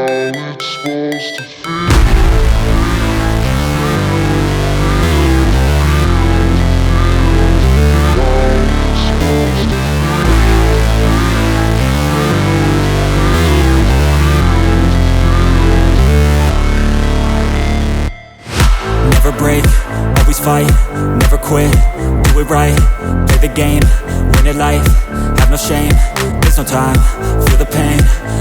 it's supposed to feel. Never break, always fight, never quit, do it right, play the game, win it life, have no shame, there's no time, feel the pain,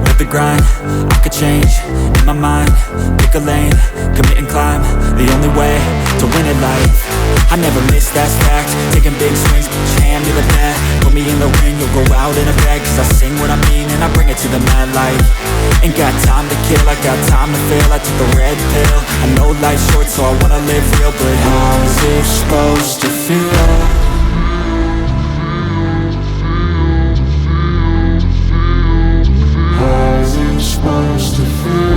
live the grind, I could change, in my mind, pick a lane, commit and climb, the only way to win it life. I never miss, that's fact, taking big swings, hand me the bat, put me in the ring, you'll go out in a bag, cause I sing what I mean and I bring it to the mad light. Ain't got time to kill, I got time to feel, I took the red pill, I know life's short so I wanna live real, but how's it supposed to feel? How's it supposed to feel?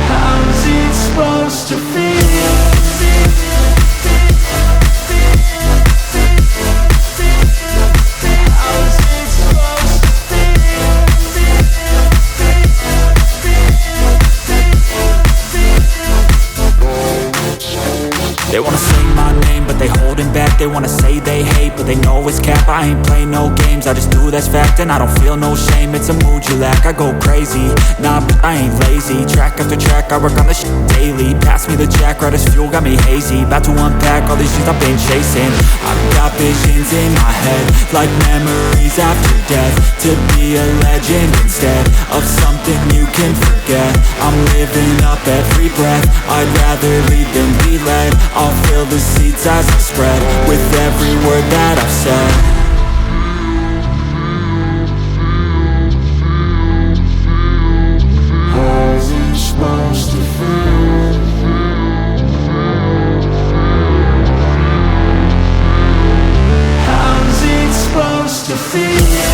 How's it supposed to feel? They wanna say my name, but they holding back. They wanna say they hate, but they know it's cap. I ain't play no games, I just do, that's fact. And I don't feel no shame, it's a mood you lack. I go crazy, nah, but I ain't lazy. Track after track, I work on this shit daily. Pass me the jack, right as fuel, got me hazy. About to unpack all these things I've been chasing. I've got visions in my head, like memories after death. To be a legend instead of something you can forget. I'm living up every breath, I'd rather lead than be led. I'll fill the seeds as I spread with every word that I've said. How's it supposed to feel? How's it supposed to feel?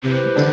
feel.